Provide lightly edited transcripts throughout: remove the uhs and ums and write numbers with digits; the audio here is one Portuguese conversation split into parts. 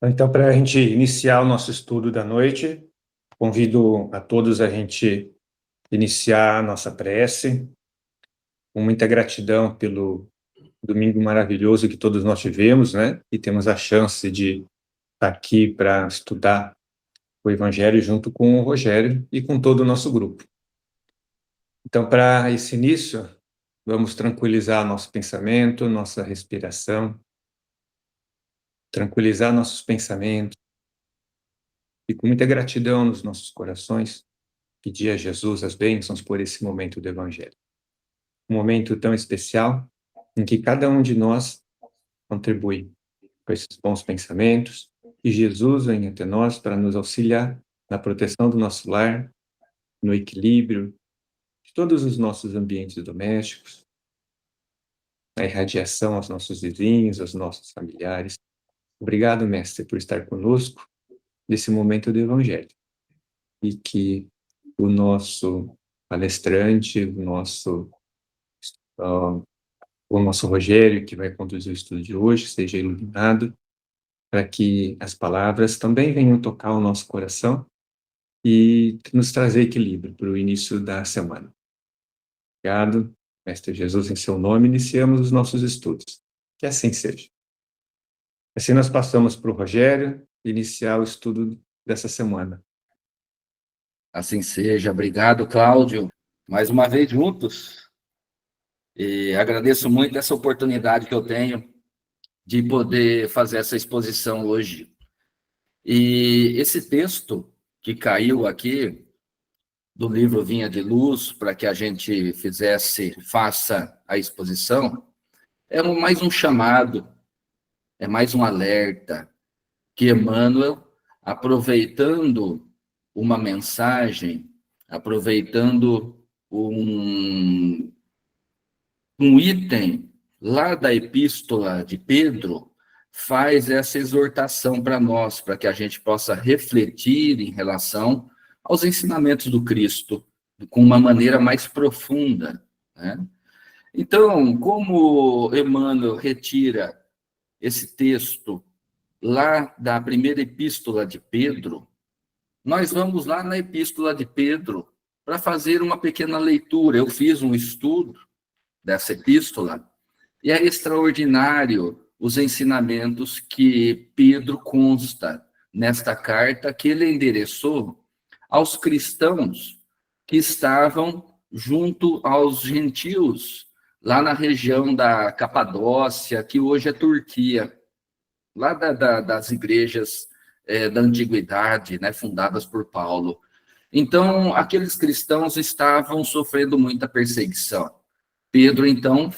Então, para a gente iniciar o nosso estudo da noite, convido a todos a gente iniciar a nossa prece, com muita gratidão pelo domingo maravilhoso que todos nós tivemos, né? E temos a chance de estar aqui para estudar o Evangelho junto com o Rogério e com todo o nosso grupo. Então, para esse início, vamos tranquilizar nosso pensamento, nossa respiração, tranquilizar nossos pensamentos e com muita gratidão nos nossos corações, pedir a Jesus as bênçãos por esse momento do Evangelho. Um momento tão especial em que cada um de nós contribui com esses bons pensamentos e Jesus vem até nós para nos auxiliar na proteção do nosso lar, no equilíbrio de todos os nossos ambientes domésticos, na irradiação aos nossos vizinhos, aos nossos familiares. Obrigado, Mestre, por estar conosco nesse momento do Evangelho. E que o nosso palestrante, o nosso Rogério, que vai conduzir o estudo de hoje, seja iluminado, para que as palavras também venham tocar o nosso coração e nos trazer equilíbrio para o início da semana. Obrigado, Mestre Jesus, em seu nome, iniciamos os nossos estudos. Que assim seja. Assim nós passamos para o Rogério iniciar o estudo dessa semana. Assim seja. Obrigado, Cláudio. Mais uma vez juntos. E agradeço muito essa oportunidade que eu tenho de poder fazer essa exposição hoje. E esse texto que caiu aqui do livro Vinha de Luz, para que a gente faça a exposição, é mais um chamado, é mais um alerta que Emmanuel, aproveitando uma mensagem, aproveitando um item lá da epístola de Pedro, faz essa exortação para nós, para que a gente possa refletir em relação aos ensinamentos do Cristo, com uma maneira mais profunda, né? Então, como Emmanuel retira esse texto lá da primeira epístola de Pedro, nós vamos lá na epístola de Pedro para fazer uma pequena leitura. Eu fiz um estudo dessa epístola e é extraordinário os ensinamentos que Pedro consta nesta carta que ele endereçou aos cristãos que estavam junto aos gentios, lá na região da Capadócia, que hoje é Turquia, lá das igrejas da antiguidade, né, fundadas por Paulo. Então, aqueles cristãos estavam sofrendo muita perseguição. Pedro, então,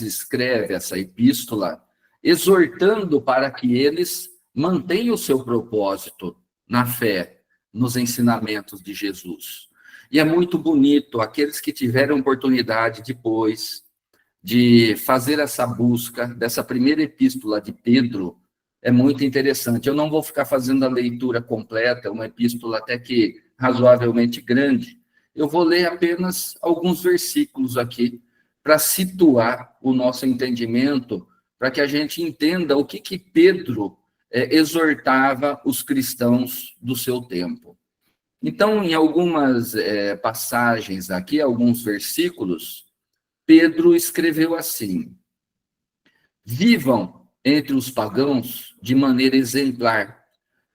escreve essa epístola, exortando para que eles mantenham o seu propósito na fé, nos ensinamentos de Jesus. E é muito bonito, aqueles que tiveram oportunidade depois de fazer essa busca dessa primeira epístola de Pedro, é muito interessante. Eu não vou ficar fazendo a leitura completa, uma epístola até que razoavelmente grande. Eu vou ler apenas alguns versículos aqui, para situar o nosso entendimento, para que a gente entenda o que Pedro exortava os cristãos do seu tempo. Então, em algumas passagens aqui, alguns versículos, Pedro escreveu assim: vivam entre os pagãos de maneira exemplar,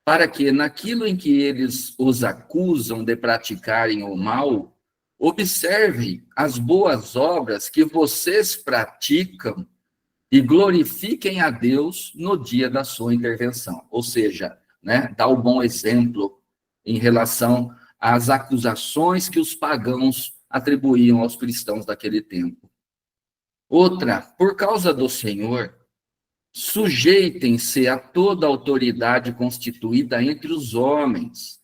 para que, naquilo em que eles os acusam de praticarem o mal, observem as boas obras que vocês praticam e glorifiquem a Deus no dia da sua intervenção. Ou seja, né, dá o bom exemplo em relação às acusações que os pagãos atribuíam aos cristãos daquele tempo. Outra, por causa do Senhor, sujeitem-se a toda autoridade constituída entre os homens,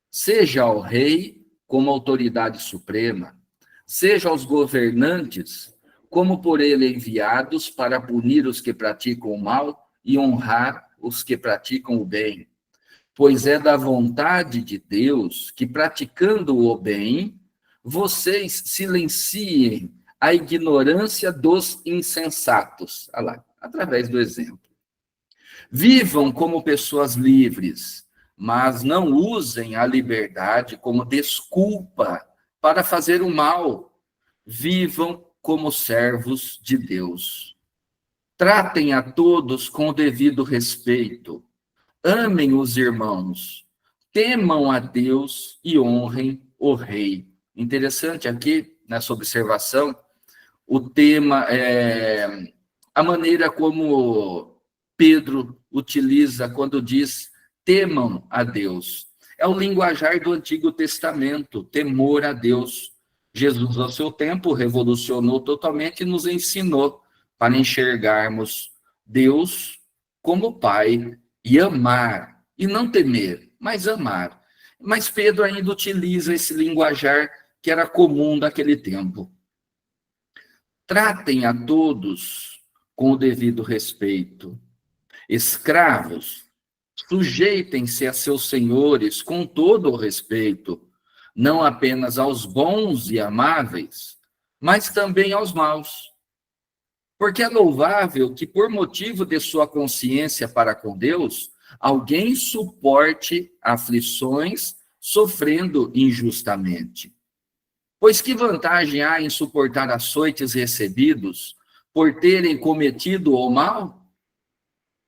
seja ao rei como autoridade suprema, seja aos governantes como por ele enviados para punir os que praticam o mal e honrar os que praticam o bem. Pois é da vontade de Deus que, praticando o bem, vocês silenciem a ignorância dos insensatos. Olha lá, através do exemplo. Vivam como pessoas livres, mas não usem a liberdade como desculpa para fazer o mal. Vivam como servos de Deus. Tratem a todos com o devido respeito. Amem os irmãos. Temam a Deus e honrem o rei. Interessante aqui, nessa observação, o tema é a maneira como Pedro utiliza quando diz temam a Deus. É o linguajar do Antigo Testamento, temor a Deus. Jesus, ao seu tempo, revolucionou totalmente e nos ensinou para enxergarmos Deus como Pai e amar, e não temer, mas amar. Mas Pedro ainda utiliza esse linguajar que era comum daquele tempo. Tratem a todos com o devido respeito. Escravos, sujeitem-se a seus senhores com todo o respeito, não apenas aos bons e amáveis, mas também aos maus. Porque é louvável que, por motivo de sua consciência para com Deus, alguém suporte aflições sofrendo injustamente. Pois que vantagem há em suportar açoites recebidos por terem cometido o mal?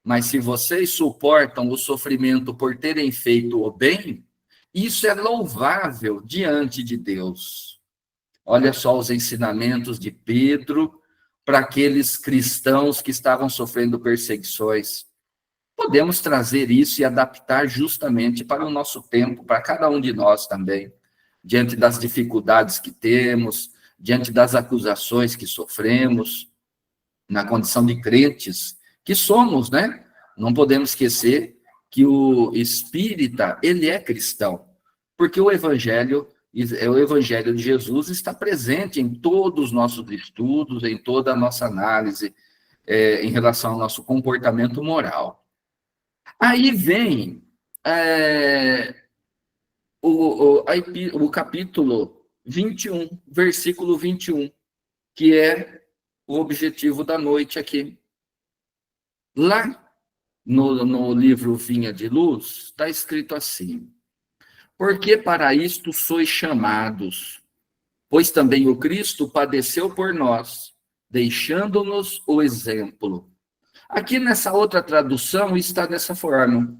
Mas se vocês suportam o sofrimento por terem feito o bem, isso é louvável diante de Deus. Olha só os ensinamentos de Pedro para aqueles cristãos que estavam sofrendo perseguições. Podemos trazer isso e adaptar justamente para o nosso tempo, para cada um de nós também, diante das dificuldades que temos, diante das acusações que sofremos, na condição de crentes que somos, né? Não podemos esquecer que o espírita, ele é cristão, porque o evangelho de Jesus está presente em todos os nossos estudos, em toda a nossa análise, em relação ao nosso comportamento moral. Aí vem o capítulo 21, versículo 21, que é o objetivo da noite aqui. Lá no livro Vinha de Luz, está escrito assim: porque para isto sois chamados, pois também o Cristo padeceu por nós, deixando-nos o exemplo. Aqui nessa outra tradução está dessa forma: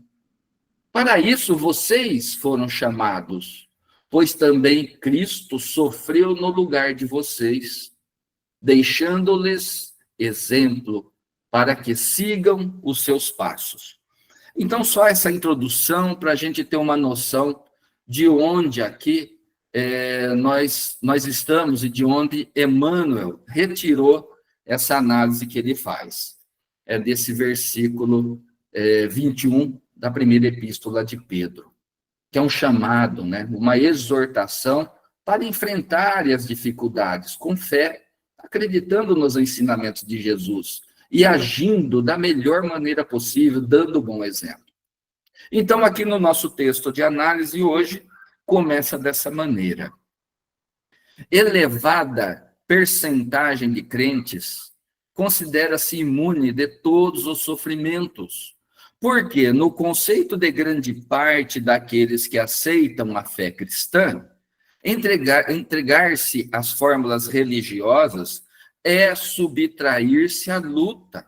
para isso vocês foram chamados, pois também Cristo sofreu no lugar de vocês, deixando-lhes exemplo para que sigam os seus passos. Então, só essa introdução para a gente ter uma noção de onde aqui nós estamos e de onde Emmanuel retirou essa análise que ele faz. É desse versículo 21 da primeira epístola de Pedro, que é um chamado, né, uma exortação para enfrentar as dificuldades com fé, acreditando nos ensinamentos de Jesus e agindo da melhor maneira possível, dando bom exemplo. Então, aqui no nosso texto de análise hoje, começa dessa maneira: elevada percentagem de crentes considera-se imune de todos os sofrimentos, porque no conceito de grande parte daqueles que aceitam a fé cristã, entregar-se às fórmulas religiosas é subtrair-se à luta,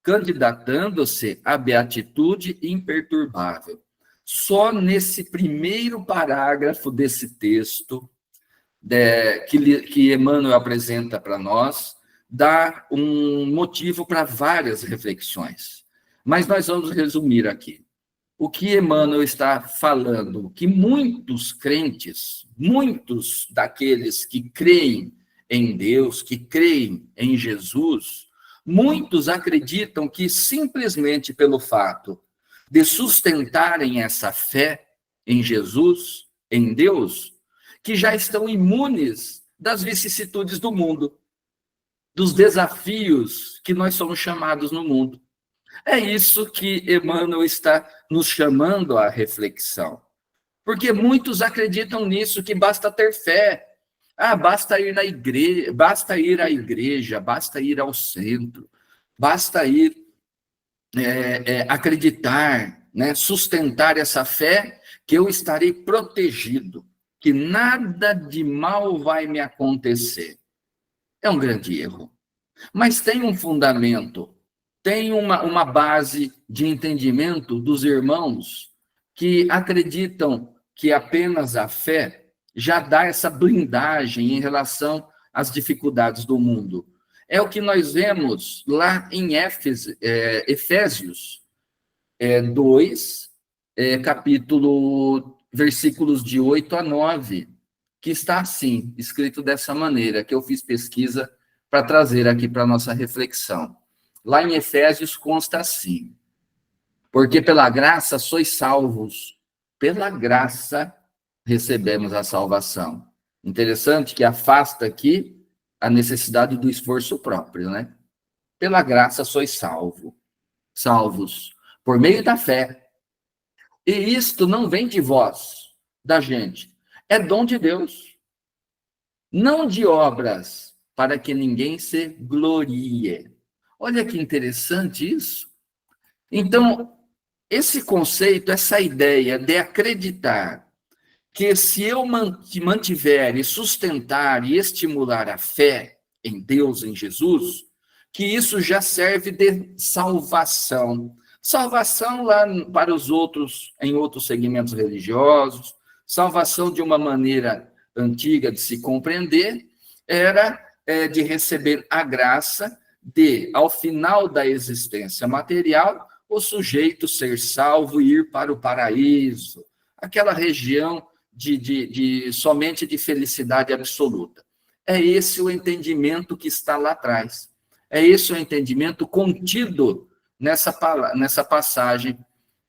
candidatando-se à beatitude imperturbável. Só nesse primeiro parágrafo desse texto, que Emmanuel apresenta para nós, dá um motivo para várias reflexões. Mas nós vamos resumir aqui. O que Emmanuel está falando? Que muitos crentes, muitos daqueles que creem em Deus, que creem em Jesus, muitos acreditam que simplesmente pelo fato de sustentarem essa fé em Jesus, em Deus, que já estão imunes das vicissitudes do mundo, dos desafios que nós somos chamados no mundo. É isso que Emmanuel está nos chamando à reflexão. Porque muitos acreditam nisso, que basta ter fé. Basta ir na igreja, basta ir à igreja, basta ir ao centro, basta ir acreditar, né, sustentar essa fé, que eu estarei protegido, que nada de mal vai me acontecer. É um grande erro. Mas tem um fundamento, tem uma base de entendimento dos irmãos que acreditam que apenas a fé já dá essa blindagem em relação às dificuldades do mundo. É o que nós vemos lá em Efésios 2, capítulo, versículos de 8 a 9, que está assim, escrito dessa maneira, que eu fiz pesquisa para trazer aqui para a nossa reflexão. Lá em Efésios consta assim: porque pela graça sois salvos, pela graça recebemos a salvação. Interessante que afasta aqui a necessidade do esforço próprio, né? Pela graça sois salvos, por meio da fé. E isto não vem de vós, da gente, é dom de Deus, não de obras, para que ninguém se glorie. Olha que interessante isso. Então, esse conceito, essa ideia de acreditar que se eu mantiver e sustentar e estimular a fé em Deus, em Jesus, que isso já serve de salvação. Salvação lá para os outros, em outros segmentos religiosos, salvação de uma maneira antiga de se compreender, era de receber a graça de, ao final da existência material, o sujeito ser salvo e ir para o paraíso, aquela região somente de felicidade absoluta. É esse o entendimento que está lá atrás. É esse o entendimento contido nessa passagem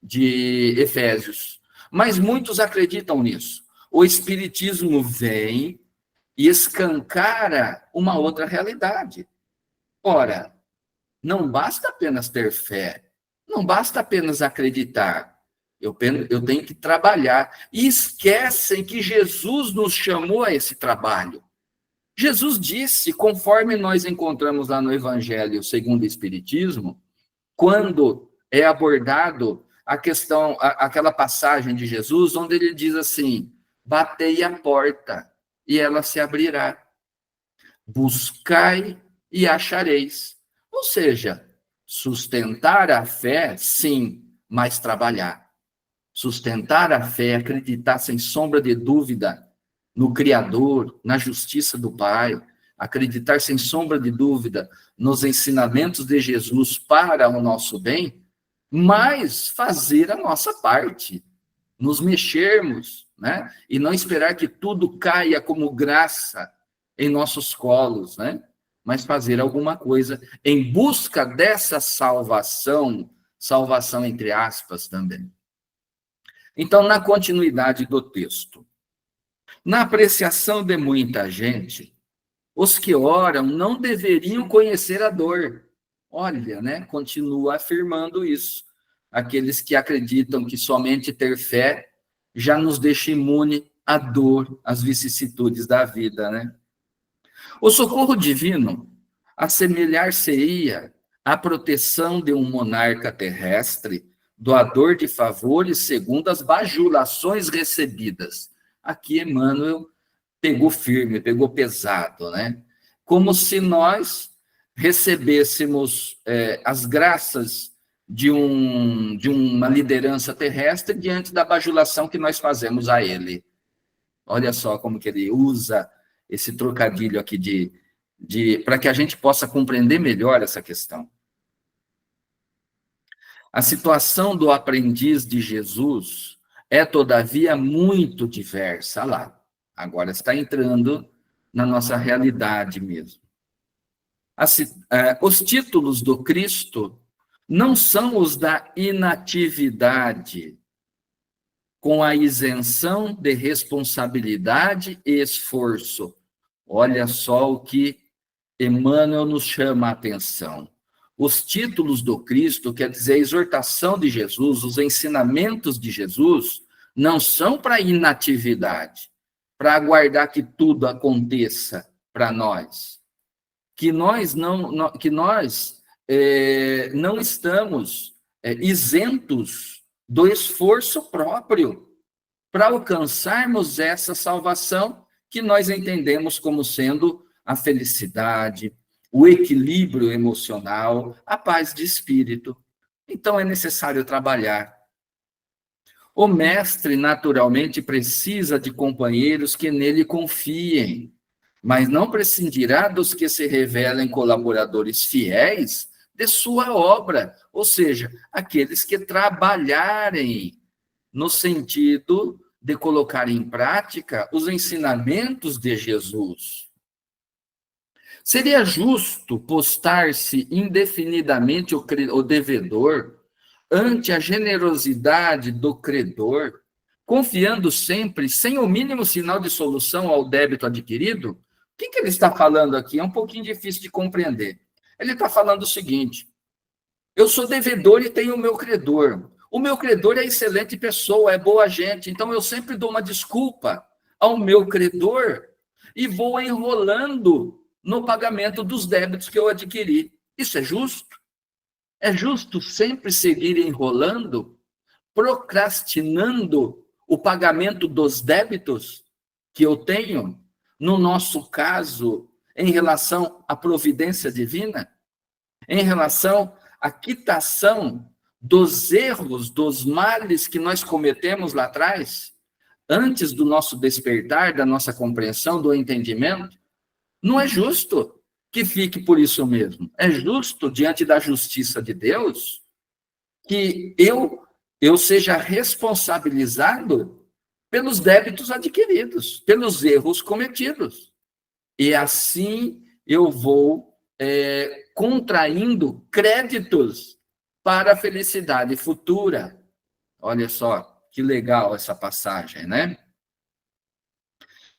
de Efésios. Mas muitos acreditam nisso. O Espiritismo vem e escancara uma outra realidade. Ora, não basta apenas ter fé, não basta apenas acreditar. Eu tenho que trabalhar. E esquecem que Jesus nos chamou a esse trabalho. Jesus disse, conforme nós encontramos lá no Evangelho segundo o Espiritismo, quando é abordado a questão, aquela passagem de Jesus, onde ele diz assim: batei a porta e ela se abrirá. Buscai e achareis. Ou seja, sustentar a fé, sim, mas trabalhar. Sustentar a fé, acreditar sem sombra de dúvida no Criador, na justiça do Pai, acreditar sem sombra de dúvida nos ensinamentos de Jesus para o nosso bem, mas fazer a nossa parte, nos mexermos, né? E não esperar que tudo caia como graça em nossos colos, né? Mas fazer alguma coisa em busca dessa salvação entre aspas também. Então, na continuidade do texto, na apreciação de muita gente, os que oram não deveriam conhecer a dor. Olha, né? Continua afirmando isso. Aqueles que acreditam que somente ter fé já nos deixa imune à dor, às vicissitudes da vida, né? O socorro divino assemelhar-se-ia à proteção de um monarca terrestre, doador de favores segundo as bajulações recebidas. Aqui Emmanuel pegou firme, pegou pesado, né? Como se nós recebêssemos as graças de uma liderança terrestre diante da bajulação que nós fazemos a ele. Olha só como que ele usa esse trocadilho aqui para que a gente possa compreender melhor essa questão. A situação do aprendiz de Jesus é, todavia, muito diversa. Lá, agora está entrando na nossa realidade mesmo. Os títulos do Cristo não são os da inatividade, com a isenção de responsabilidade e esforço. Olha só o que Emmanuel nos chama a atenção. Os títulos do Cristo, quer dizer, a exortação de Jesus, os ensinamentos de Jesus, não são para inatividade, para aguardar que tudo aconteça para nós. Que nós não estamos isentos do esforço próprio para alcançarmos essa salvação que nós entendemos como sendo a felicidade, o equilíbrio emocional, a paz de espírito. Então é necessário trabalhar. O mestre, naturalmente, precisa de companheiros que nele confiem, mas não prescindirá dos que se revelem colaboradores fiéis de sua obra, ou seja, aqueles que trabalharem no sentido de colocar em prática os ensinamentos de Jesus. Seria justo postar-se indefinidamente o devedor ante a generosidade do credor, confiando sempre, sem o mínimo sinal de solução ao débito adquirido? O que ele está falando aqui? É um pouquinho difícil de compreender. Ele está falando o seguinte: eu sou devedor e tenho o meu credor. O meu credor é excelente pessoa, é boa gente, então eu sempre dou uma desculpa ao meu credor e vou enrolando no pagamento dos débitos que eu adquiri. Isso é justo? É justo sempre seguir enrolando, procrastinando o pagamento dos débitos que eu tenho, no nosso caso, em relação à providência divina, em relação à quitação dos erros, dos males que nós cometemos lá atrás, antes do nosso despertar, da nossa compreensão, do entendimento? Não é justo que fique por isso mesmo. É justo, diante da justiça de Deus, que eu seja responsabilizado pelos débitos adquiridos, pelos erros cometidos. E assim eu vou contraindo créditos para a felicidade futura. Olha só que legal essa passagem, né?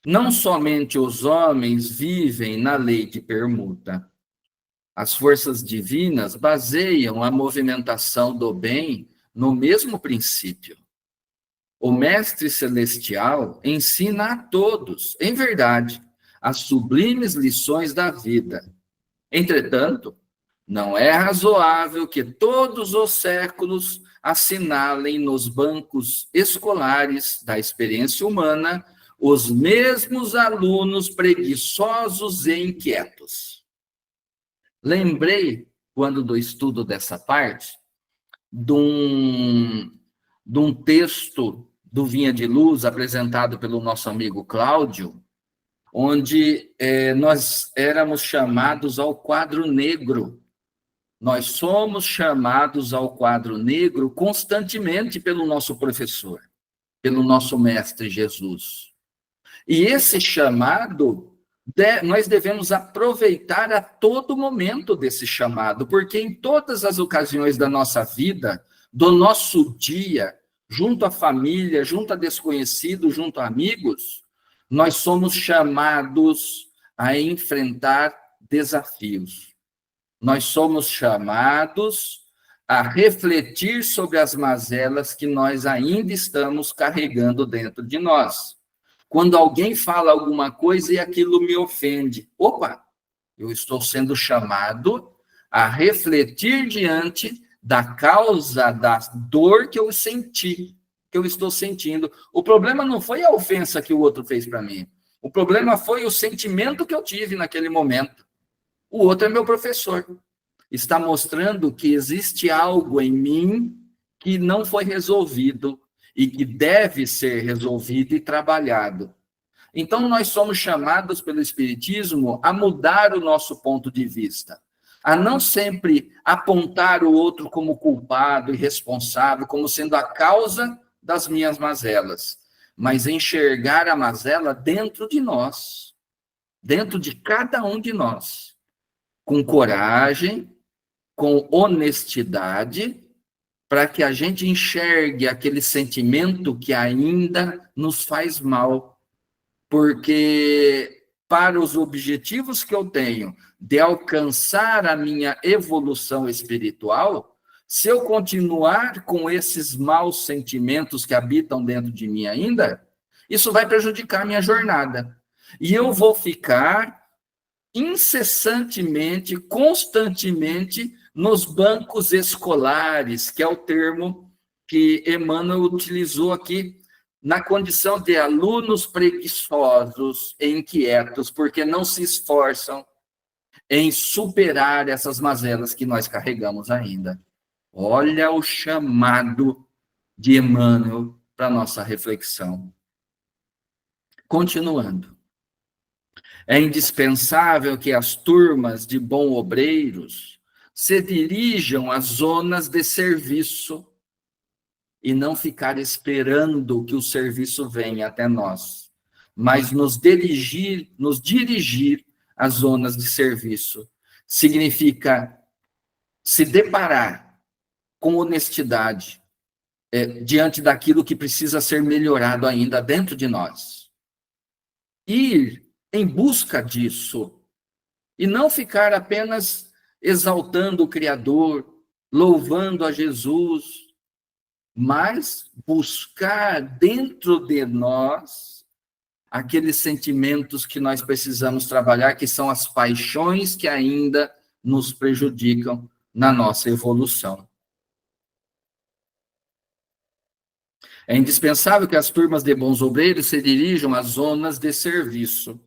Não somente os homens vivem na lei de permuta. As forças divinas baseiam a movimentação do bem no mesmo princípio. O Mestre Celestial ensina a todos, em verdade, as sublimes lições da vida. Entretanto, não é razoável que todos os séculos assinalem nos bancos escolares da experiência humana os mesmos alunos preguiçosos e inquietos. Lembrei, quando do estudo dessa parte, de um texto do Vinha de Luz, apresentado pelo nosso amigo Cláudio, onde nós éramos chamados ao quadro negro. Nós somos chamados ao quadro negro constantemente pelo nosso professor, pelo nosso mestre Jesus. E esse chamado, nós devemos aproveitar a todo momento desse chamado, porque em todas as ocasiões da nossa vida, do nosso dia, junto à família, junto a desconhecidos, junto a amigos, nós somos chamados a enfrentar desafios. Nós somos chamados a refletir sobre as mazelas que nós ainda estamos carregando dentro de nós. Quando alguém fala alguma coisa e aquilo me ofende, opa, eu estou sendo chamado a refletir diante da causa da dor que eu senti, que eu estou sentindo. O problema não foi a ofensa que o outro fez para mim. O problema foi o sentimento que eu tive naquele momento. O outro é meu professor. Está mostrando que existe algo em mim que não foi resolvido e que deve ser resolvido e trabalhado. Então, nós somos chamados pelo Espiritismo a mudar o nosso ponto de vista, a não sempre apontar o outro como culpado e responsável, como sendo a causa das minhas mazelas, mas enxergar a mazela dentro de nós, dentro de cada um de nós, com coragem, com honestidade, para que a gente enxergue aquele sentimento que ainda nos faz mal. Porque para os objetivos que eu tenho de alcançar a minha evolução espiritual, se eu continuar com esses maus sentimentos que habitam dentro de mim ainda, isso vai prejudicar minha jornada. E eu vou ficar incessantemente, constantemente, nos bancos escolares, que é o termo que Emmanuel utilizou aqui, na condição de alunos preguiçosos e inquietos, porque não se esforçam em superar essas mazelas que nós carregamos ainda. Olha o chamado de Emmanuel para a nossa reflexão. Continuando. É indispensável que as turmas de bons obreiros se dirijam às zonas de serviço e não ficar esperando que o serviço venha até nós, mas nos dirigir às zonas de serviço. Significa se deparar com honestidade diante daquilo que precisa ser melhorado ainda dentro de nós. Ir em busca disso e não ficar apenas exaltando o Criador, louvando a Jesus, mas buscar dentro de nós aqueles sentimentos que nós precisamos trabalhar, que são as paixões que ainda nos prejudicam na nossa evolução. É indispensável que as turmas de bons obreiros se dirijam às zonas de serviço,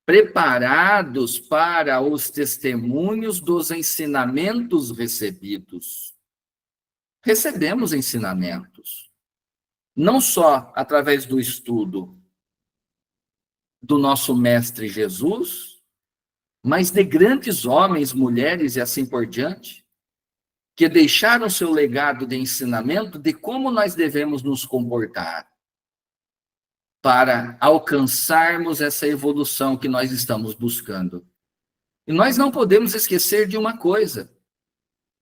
preparados para os testemunhos dos ensinamentos recebidos. Recebemos ensinamentos, não só através do estudo do nosso Mestre Jesus, mas de grandes homens, mulheres e assim por diante, que deixaram seu legado de ensinamento de como nós devemos nos comportar para alcançarmos essa evolução que nós estamos buscando. E nós não podemos esquecer de uma coisa.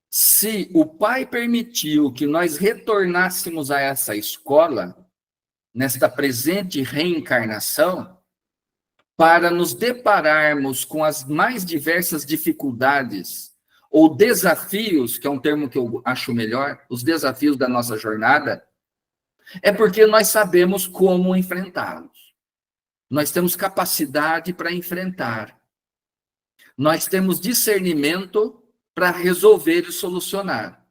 Se o Pai permitiu que nós retornássemos a essa escola, nesta presente reencarnação, para nos depararmos com as mais diversas dificuldades ou desafios, que é um termo que eu acho melhor, os desafios da nossa jornada, é porque nós sabemos como enfrentá-los. Nós temos capacidade para enfrentar. Nós temos discernimento para resolver e solucionar.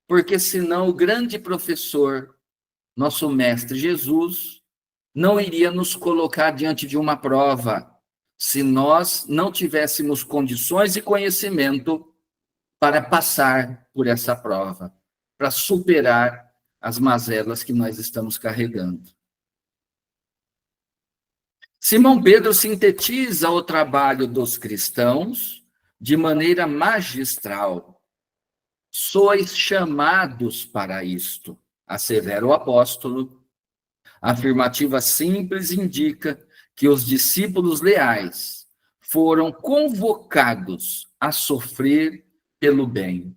Porque senão o grande professor, nosso Mestre Jesus, não iria nos colocar diante de uma prova se nós não tivéssemos condições e conhecimento para passar por essa prova, para superar as mazelas que nós estamos carregando. Simão Pedro sintetiza o trabalho dos cristãos de maneira magistral. Sois chamados para isto, assevera o apóstolo. A afirmativa simples indica que os discípulos leais foram convocados a sofrer pelo bem.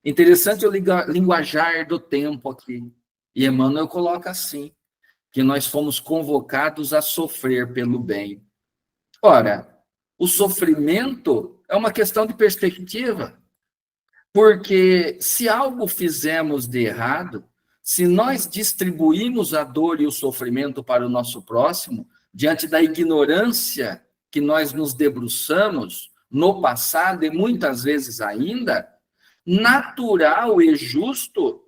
Interessante o linguajar do tempo aqui. E Emmanuel coloca assim, que nós fomos convocados a sofrer pelo bem. Ora, o sofrimento é uma questão de perspectiva. Porque se algo fizemos de errado, se nós distribuímos a dor e o sofrimento para o nosso próximo, diante da ignorância que nós nos debruçamos no passado e muitas vezes ainda, natural e justo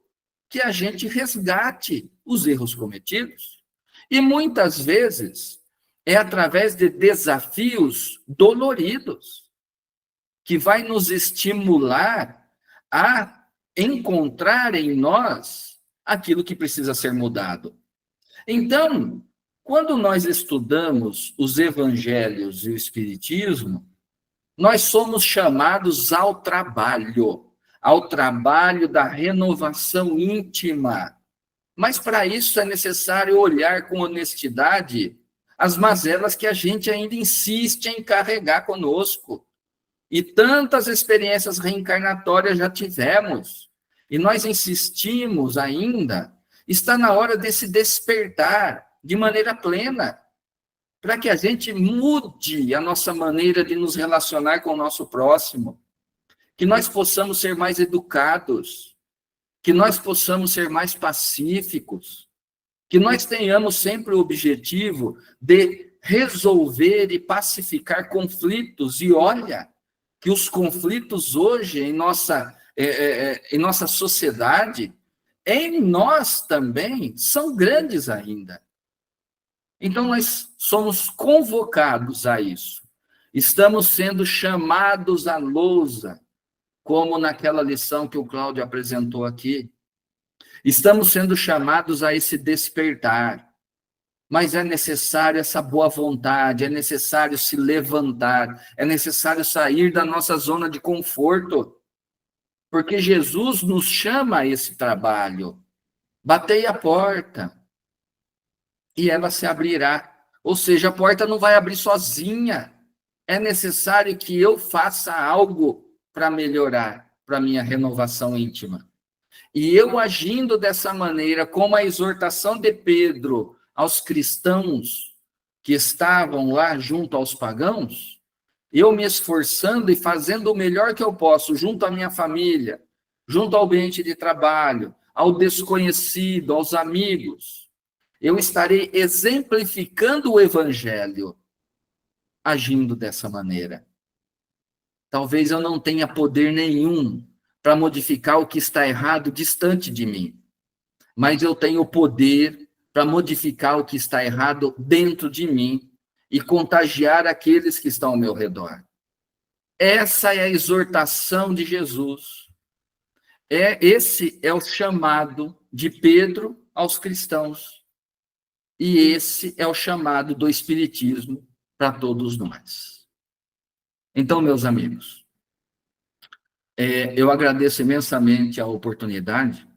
que a gente resgate os erros cometidos. E muitas vezes é através de desafios doloridos que vai nos estimular a encontrar em nós aquilo que precisa ser mudado. Então, quando nós estudamos os evangelhos e o espiritismo, nós somos chamados ao trabalho da renovação íntima. Mas para isso é necessário olhar com honestidade as mazelas que a gente ainda insiste em carregar conosco. E tantas experiências reencarnatórias já tivemos. E nós insistimos ainda. Está na hora de se despertar de maneira plena, para que a gente mude a nossa maneira de nos relacionar com o nosso próximo, que nós possamos ser mais educados, que nós possamos ser mais pacíficos, que nós tenhamos sempre o objetivo de resolver e pacificar conflitos. E olha, que os conflitos hoje, em nossa em nossa sociedade, em nós também, são grandes ainda. Então, nós somos convocados a isso. Estamos sendo chamados à lousa, como naquela lição que o Cláudio apresentou aqui. Estamos sendo chamados a esse despertar. Mas é necessário essa boa vontade, é necessário se levantar, é necessário sair da nossa zona de conforto. Porque Jesus nos chama a esse trabalho. Batei a porta e ela se abrirá. Ou seja, a porta não vai abrir sozinha. É necessário que eu faça algo para melhorar, para minha renovação íntima. E eu agindo dessa maneira, como a exortação de Pedro aos cristãos que estavam lá junto aos pagãos, eu me esforçando e fazendo o melhor que eu posso, junto à minha família, junto ao ambiente de trabalho, ao desconhecido, aos amigos, eu estarei exemplificando o evangelho, agindo dessa maneira. Talvez eu não tenha poder nenhum para modificar o que está errado distante de mim, mas eu tenho poder para modificar o que está errado dentro de mim e contagiar aqueles que estão ao meu redor. Essa é a exortação de Jesus. Esse é o chamado de Pedro aos cristãos. E esse é o chamado do Espiritismo para todos nós. Então, meus amigos, eu agradeço imensamente a oportunidade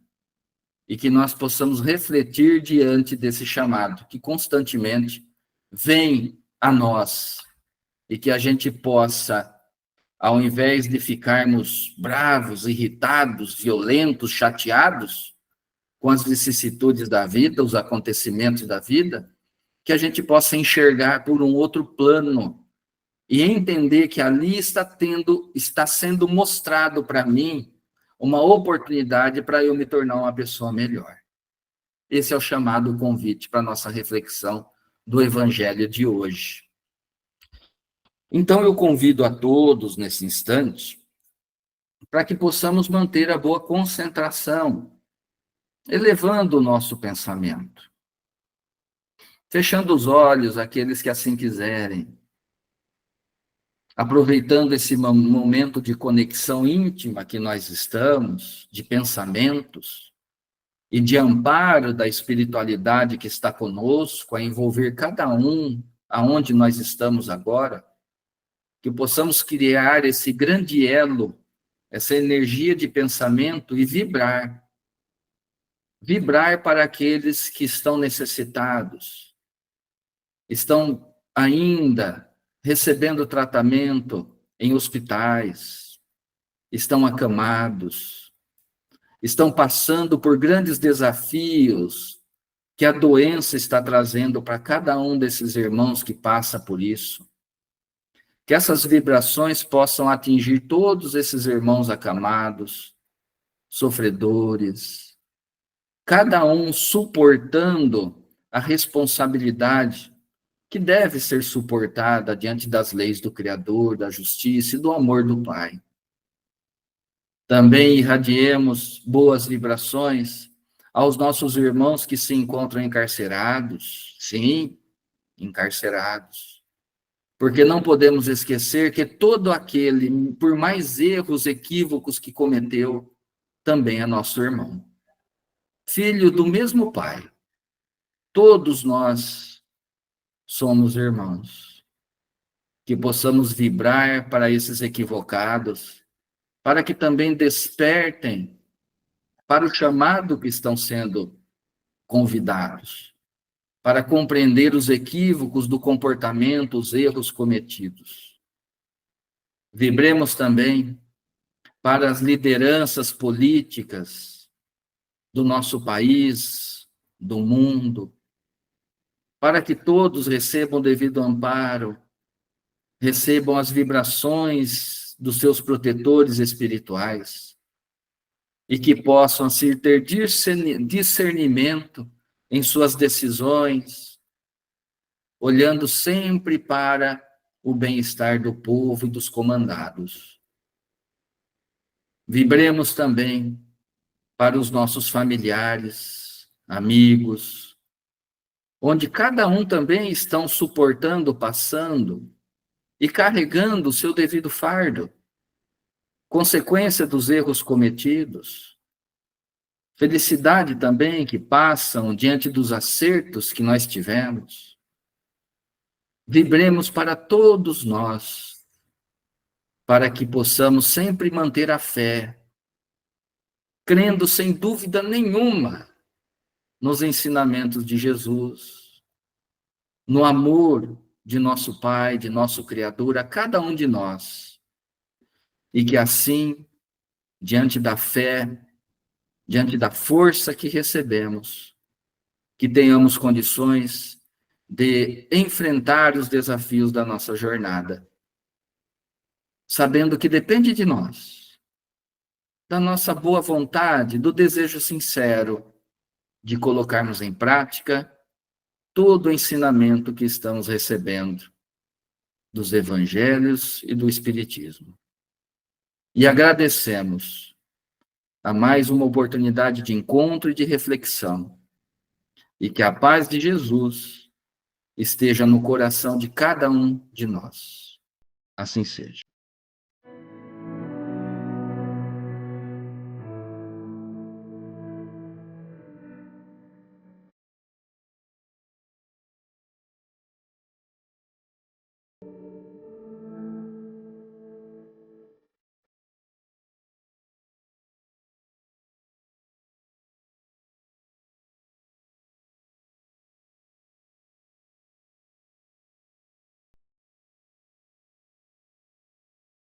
e que nós possamos refletir diante desse chamado que constantemente vem a nós e que a gente possa, ao invés de ficarmos bravos, irritados, violentos, chateados com as vicissitudes da vida, os acontecimentos da vida, que a gente possa enxergar por um outro plano e entender que ali está sendo mostrado para mim uma oportunidade para eu me tornar uma pessoa melhor. Esse é o chamado convite para a nossa reflexão do Evangelho de hoje. Então, eu convido a todos, nesse instante, para que possamos manter a boa concentração, elevando o nosso pensamento, fechando os olhos, aqueles que assim quiserem, aproveitando esse momento de conexão íntima que nós estamos, de pensamentos, e de amparo da espiritualidade que está conosco, a envolver cada um aonde nós estamos agora, que possamos criar esse grande elo, essa energia de pensamento e vibrar. Vibrar para aqueles que estão necessitados, estão ainda recebendo tratamento em hospitais, estão acamados, estão passando por grandes desafios que a doença está trazendo para cada um desses irmãos que passa por isso. Que essas vibrações possam atingir todos esses irmãos acamados, sofredores, cada um suportando a responsabilidade que deve ser suportada diante das leis do Criador, da justiça e do amor do Pai. Também irradiemos boas vibrações aos nossos irmãos que se encontram encarcerados, sim, encarcerados. Porque não podemos esquecer que todo aquele, por mais erros, equívocos que cometeu, também é nosso irmão. Filho do mesmo Pai. Todos nós somos irmãos. Que possamos vibrar para esses equivocados, para que também despertem para o chamado que estão sendo convidados, para compreender os equívocos do comportamento, os erros cometidos. Vibremos também para as lideranças políticas do nosso país, do mundo, para que todos recebam devido amparo, recebam as vibrações dos seus protetores espirituais e que possam assim, ter discernimento em suas decisões, olhando sempre para o bem-estar do povo e dos comandados. Vibremos também para os nossos familiares, amigos, onde cada um também estão suportando, passando e carregando o seu devido fardo, consequência dos erros cometidos. Felicidade também que passam diante dos acertos que nós tivemos. Vibremos para todos nós, para que possamos sempre manter a fé, crendo sem dúvida nenhuma nos ensinamentos de Jesus, no amor de nosso Pai, de nosso Criador, a cada um de nós. E que assim, diante da fé, diante da força que recebemos, que tenhamos condições de enfrentar os desafios da nossa jornada, sabendo que depende de nós, da nossa boa vontade, do desejo sincero de colocarmos em prática todo o ensinamento que estamos recebendo dos evangelhos e do Espiritismo. E agradecemos a mais uma oportunidade de encontro e de reflexão, e que a paz de Jesus esteja no coração de cada um de nós. Assim seja.